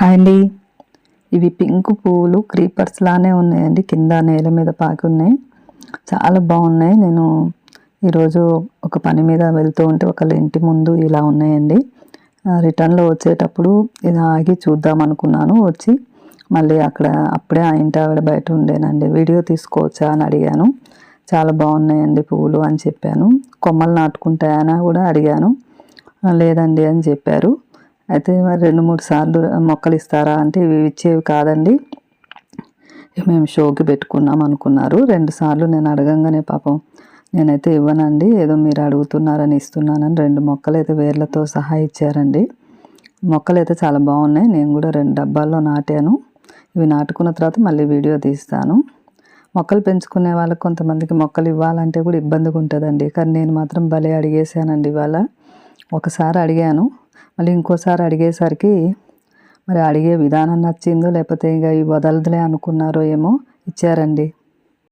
Hi అండి. ఇవి pink పువ్వులు క్రీపర్స్ లానే ఉన్నాయండి. కింద నేల మీద పాకి ఉన్నాయి. చాలా బాగున్నాయి. నేను ఈరోజు ఒక పని మీద వెళ్తూ ఉంటే ఒకళ్ళ ఇంటి ముందు ఇలా ఉన్నాయండి. రిటర్న్లో వచ్చేటప్పుడు ఇది ఆగి చూద్దాం అనుకున్నాను. వచ్చి మళ్ళీ అప్పుడే ఆ ఇంటి ఆవిడ బయట ఉండేనండి. వీడియో తీసుకోవచ్చా అని అడిగాను. చాలా బాగున్నాయండి పువ్వులు అని చెప్పాను. కొమ్మలు నాటుకుంటాయని కూడా అడిగాను. లేదండి అని చెప్పారు. అయితే మరి 2-3 సార్లు మొక్కలు ఇస్తారా అంటే ఇవి ఇచ్చేవి కాదండి, మేము షోకి పెట్టుకున్నాం అనుకున్నారు. 2 సార్లు నేను అడగంగానే పాపం నేనైతే ఇవ్వనండి, ఏదో మీరు అడుగుతున్నారని ఇస్తున్నానని 2 మొక్కలు అయితే వేర్లతో సహా ఇచ్చారండి. మొక్కలు అయితే చాలా బాగున్నాయి. నేను కూడా 2 డబ్బాల్లో నాటాను. ఇవి నాటుకున్న తర్వాత మళ్ళీ వీడియో తీస్తాను. మొక్కలు పెంచుకునే వాళ్ళకి కొంతమందికి మొక్కలు ఇవ్వాలంటే కూడా ఇబ్బందిగా ఉంటుందండి. కానీ నేను మాత్రం భలే అడిగేసానండి. ఇవాళ ఒకసారి అడిగాను, మళ్ళీ ఇంకోసారి అడిగేసరికి మరి అడిగే విధానం నచ్చిందో లేకపోతే ఇక ఈ వదలదులే అనుకున్నారో ఏమో ఇచ్చారండి.